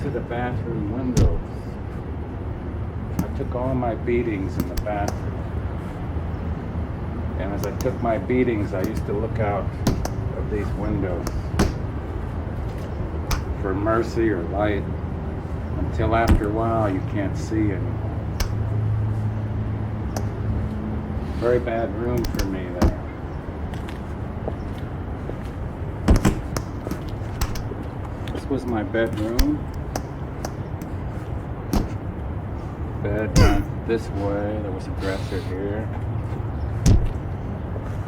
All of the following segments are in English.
to the bathroom windows. I took all my beatings in the bathroom. And as I took my beatings, I used to look out of these windows for mercy or light, until after a while you can't see anymore. Very bad room for me there. This was my bedroom. Bed went this way. There was a dresser here.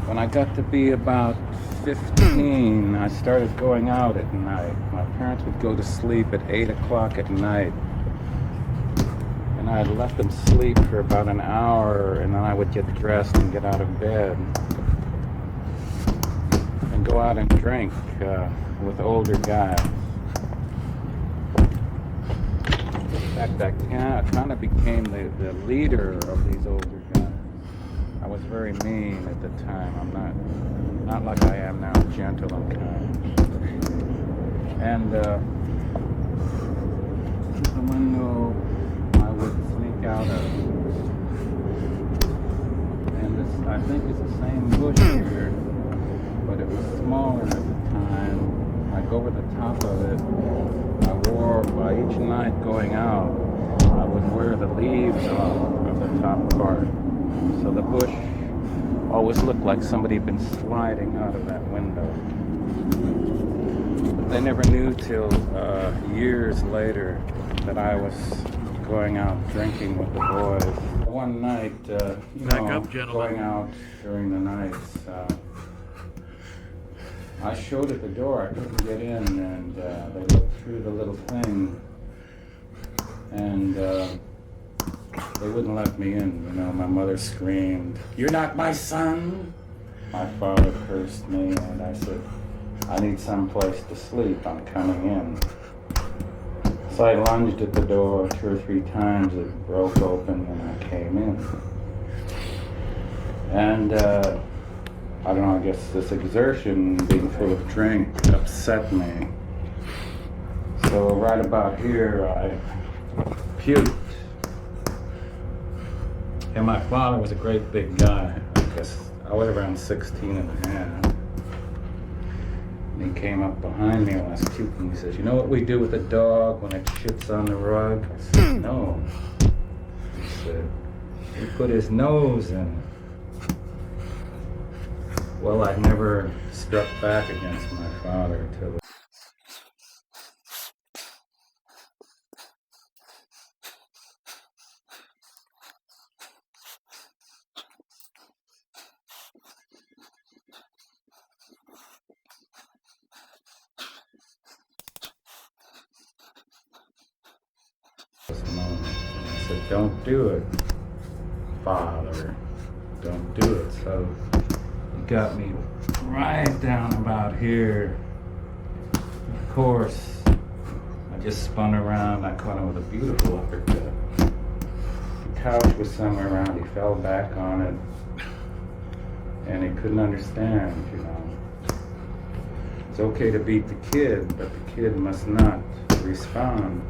When I got to be about 15, I started going out at night. My parents would go to sleep at 8 o'clock at night. And I'd let them sleep for about an hour, and then I would get dressed and get out of bed and go out and drink with older guys. In fact, I kind of became the leader of these older guys. I was very mean at the time. I'm not like I am now, gentle and kind. And the window I would sneak out of. And this, I think it's the same bush here, but it was smaller at the time. I'd go over the top of it. I wore, by each night going out, I would wear the leaves off of the top part. So the bush always looked like somebody had been sliding out of that window. But they never knew till years later that I was going out drinking with the boys. One night, going out during the nights, I showed at the door. I couldn't get in, and they looked through the little thing, and they wouldn't let me in. You know, my mother screamed, "You're not my son!" My father cursed me, and I said, "I need some place to sleep. I'm coming in." So I lunged at the door 2 or 3 times. It broke open, and I came in. And I don't know, I guess this exertion, being full of drink, upset me. So right about here, I puked. And my father was a great big guy. I guess I was around 16 and a half. And he came up behind me when I was puking. He says, "You know what we do with a dog when it shits on the rug?" I said, "No." He said, "We put his nose in it." Well, I never struck back against my father until this moment. And I said, "Don't do it, Father. Don't do it." So he got me right down about here. Of course, I just spun around. I caught him with a beautiful uppercut. The couch was somewhere around. He fell back on it, and he couldn't understand, you know. It's okay to beat the kid, but the kid must not respond.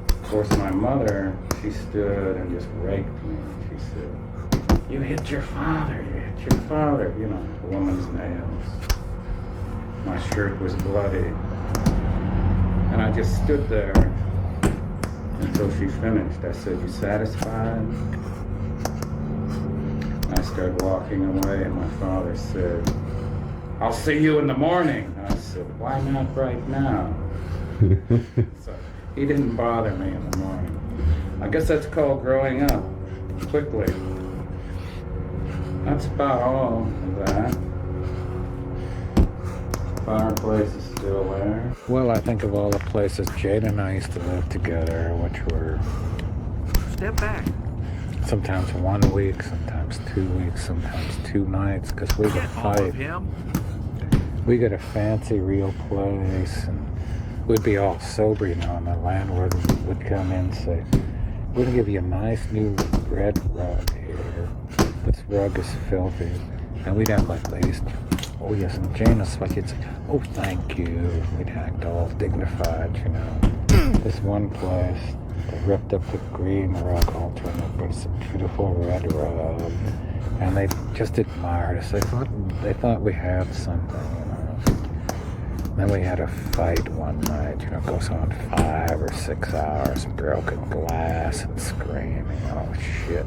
Of course, my mother, she stood and just raked me. She said, "You hit your father, you hit your father." You know, a woman's nails. My shirt was bloody. And I just stood there until she finished. I said, "You satisfied?" And I started walking away, and my father said, "I'll see you in the morning." I said, "Why not right now?" So he didn't bother me in the morning. I guess that's called growing up quickly. That's about all of that. Fireplace is still there. Well, I think of all the places Jade and I used to live together, which were... Step back. Sometimes 1 week, sometimes 2 weeks, sometimes 2 nights, because we could fight. We got a fancy real place, and we'd be all sober, you know, and the landlord would come in and say, "We're gonna give you a nice new red rug here. This rug is filthy." And we'd act like ladies. "Oh yes," and Jane was like, "It's, oh thank you." We'd act all dignified, you know. this one place, they ripped up the green rug alternate, but it's a beautiful red rug, and they just admired us. They thought we had something. Then we had a fight one night. It goes on 5 or 6 hours, broken glass and screaming. Oh shit.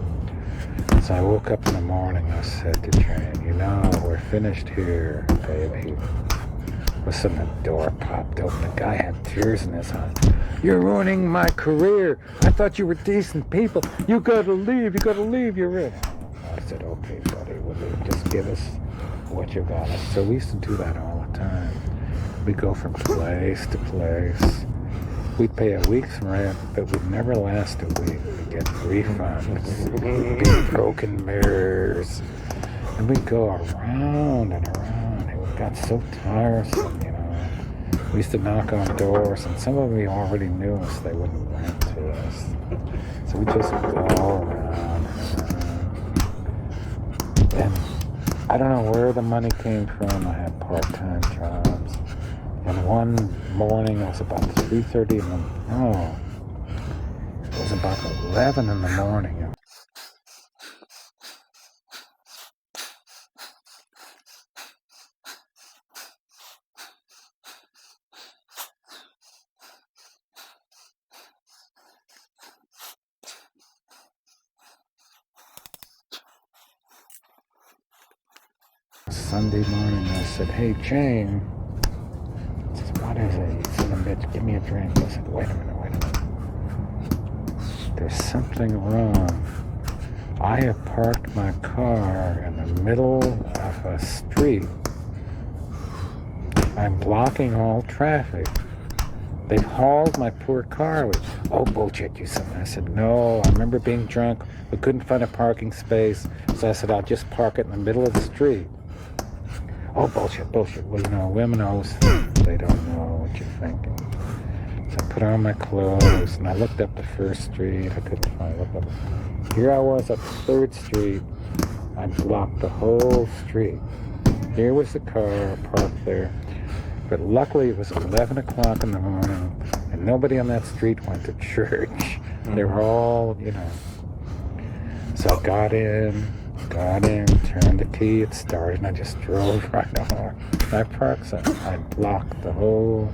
So I woke up in the morning, I said to Jane, we're finished here, baby. All of a sudden the door popped open. The guy had tears in his eyes. You're ruining my career. I thought you were decent people. You gotta leave, you're in. I said, okay, buddy, will you just give us what you got us? So we used to do that all the time. We'd go from place to place. We'd pay a week's rent, but we'd never last a week. We'd get refunds. We'd get broken mirrors. And we'd go around and around. It got so tiresome, We used to knock on doors, and some of them already knew us. They wouldn't rent to us. So we just go around and around. And I don't know where the money came from. I had part-time jobs. And one morning, it was about 3:30 in the morning. It was about 11 in the morning. Sunday morning, I said, hey, Jane. He says, what is it? He said, bitch, give me a drink. I said, wait a minute. There's something wrong. I have parked my car in the middle of a street. I'm blocking all traffic. They've hauled my poor car. Oh, bullshit, you said. I said, no, I remember being drunk. We couldn't find a parking space. So I said, I'll just park it in the middle of the street. Oh, bullshit. Well, women always think they don't know what you're thinking. So I put on my clothes, and I looked up the first street. I couldn't find it. Here I was up 3rd Street. I blocked the whole street. Here was the car parked there. But luckily it was 11 o'clock in the morning, and nobody on that street went to church. They were all, So I got in, turned the key, it started, and I just drove right on. I parked, so I blocked the whole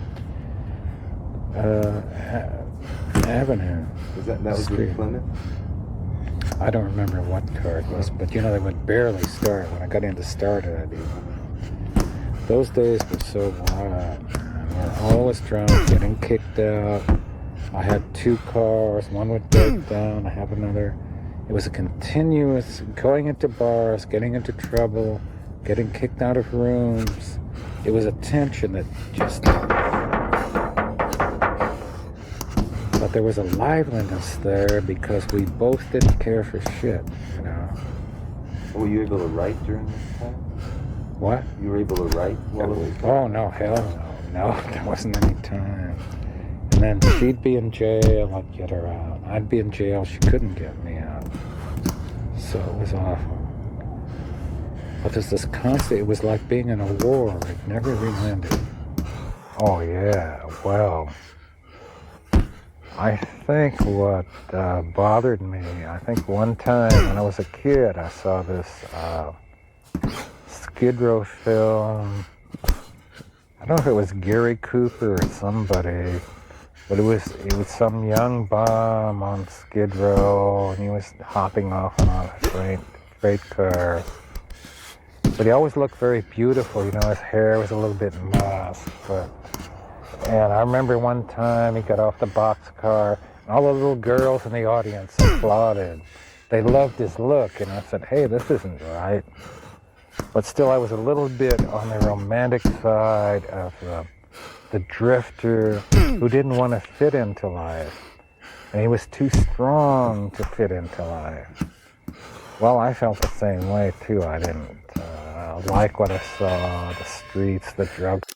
avenue. That was your Plymouth? I don't remember what car it was, but they would barely start. When I got in to start it, those days were so wild. We were always drunk, getting kicked out. I had 2 cars, one would break down, I have another. It was a continuous going into bars, getting into trouble, getting kicked out of rooms. It was a tension that just... But there was a liveliness there because we both didn't care for shit, Were you able to write during this time? What? You were able to write while it was... Oh, no, hell no. No, there wasn't any time. And then she'd be in jail, I'd get her out. I'd be in jail, she couldn't get me out. So it was awful. But there's this constant, it was like being in a war. It never relented. Oh, yeah, well... I think what bothered me, I think one time when I was a kid, I saw this Skid Row film. I don't know if it was Gary Cooper or somebody, but it was some young bum on Skid Row, and he was hopping off on a freight car. But he always looked very beautiful, his hair was a little bit mussed, and I remember one time he got off the boxcar, and all the little girls in the audience applauded. They loved his look, and I said, hey, this isn't right. But still, I was a little bit on the romantic side of the drifter who didn't want to fit into life. And he was too strong to fit into life. Well, I felt the same way, too. I didn't like what I saw, the streets, the drugs.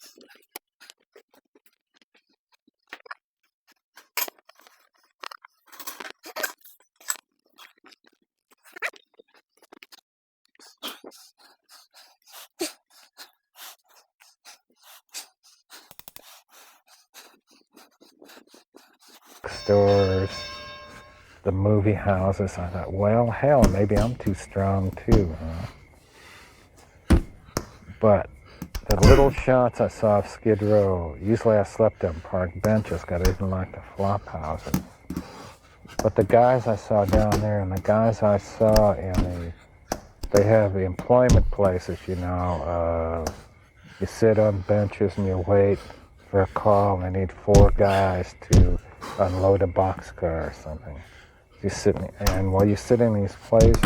stores, the movie houses. I thought, well, hell, maybe I'm too strong too, huh? But the little shots I saw of Skid Row, usually I slept on park benches because I didn't like the flop houses. But the guys I saw down there and the guys I saw they have the employment places, you know. You sit on benches and you wait for a call. They need 4 guys to unload a boxcar or something. You sit, and while you sit in these places,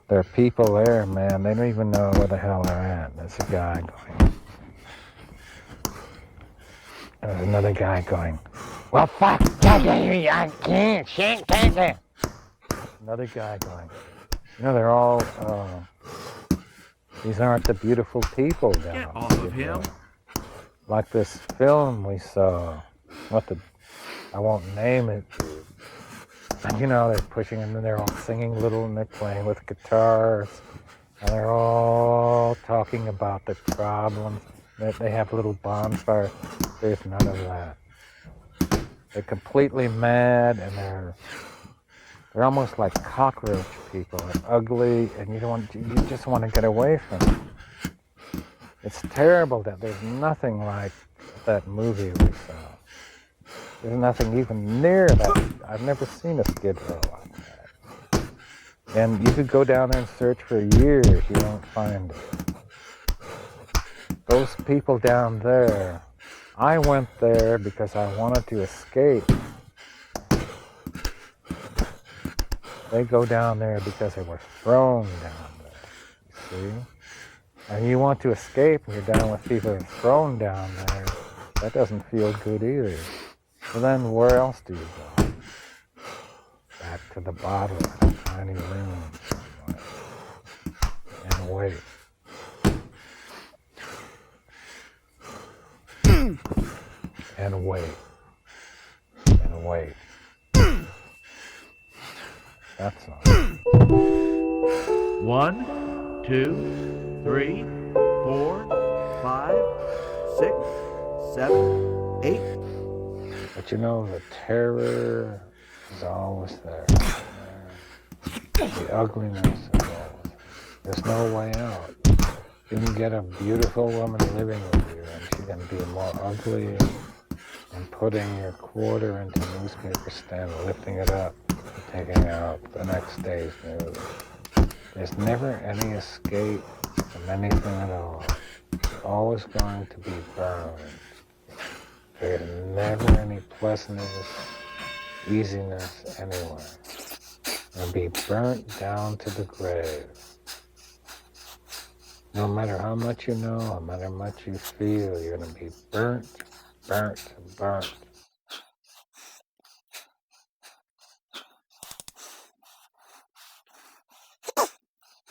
there are people there, man, they don't even know where the hell they're at. There's a guy going. There's another guy going, well, fuck, I can't. Another guy going, you know, they're all, these aren't the beautiful people down. Get off of him. Like this film we saw, I won't name it. And you know, they're pushing them and they're all singing little and they're playing with guitars. And they're all talking about the problems. They have little bonfires. There's none of that. They're completely mad and they're almost like cockroach people. They're ugly and you just want to get away from them. It's terrible that there's nothing like that movie we saw. There's nothing even near that. I've never seen a Skid Row like that. And you could go down there and search for years, you won't find it. Those people down there, I went there because I wanted to escape. They go down there because they were thrown down there, you see? And you want to escape and you're down with people who are thrown down there. That doesn't feel good either. So then where else do you go? Back to the bottle in a tiny room. And wait. And wait. And wait. That's all. 1, 2, 3, 4, 5, 6, 7, 8. But you know, the terror is always there. The ugliness is always there. There's no way out. You can get a beautiful woman living with you and she can be more ugly and putting your quarter into a newspaper stand, lifting it up, and taking out the next day's news. There's never any escape from anything at all. It's always going to be burned. There's never any pleasantness, easiness anywhere. You'll be burnt down to the grave. No matter how much you know, no matter how much you feel, you're going to be burnt.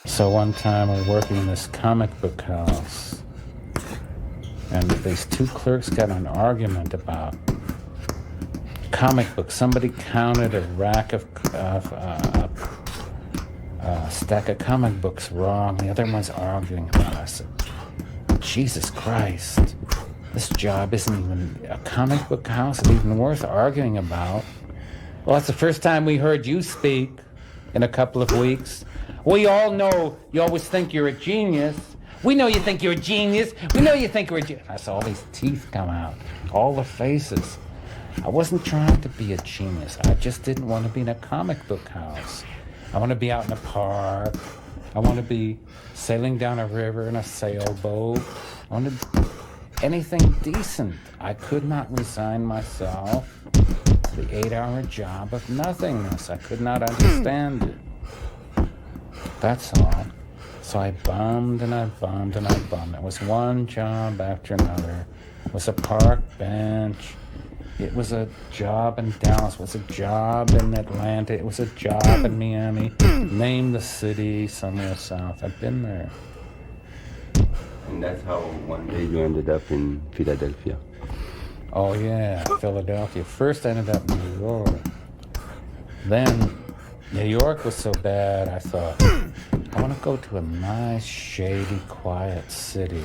So one time we were working in this comic book house, and these 2 clerks got in an argument about comic books. Somebody counted a rack of stack of comic books wrong. The other one's arguing about it. I said, Jesus Christ, this job isn't even a comic book house. It's even worth arguing about. Well, it's the first time we heard you speak in a couple of weeks. We all know you always think you're a genius. We know you think you're a genius. We know you think you're a genius. I saw all these teeth come out, all the faces. I wasn't trying to be a genius. I just didn't want to be in a comic book house. I want to be out in a park. I want to be sailing down a river in a sailboat. I wanted anything decent. I could not resign myself to the 8-hour job of nothingness. I could not understand it. That's all. So I bummed and I bummed and I bummed. It was one job after another. It was a park bench. It was a job in Dallas. It was a job in Atlanta. It was a job in Miami. Name the city somewhere south. I've been there. And that's how one day you ended up in Philadelphia. Oh yeah, Philadelphia. First I ended up in New York. Then New York was so bad, I thought, I want to go to a nice, shady, quiet city.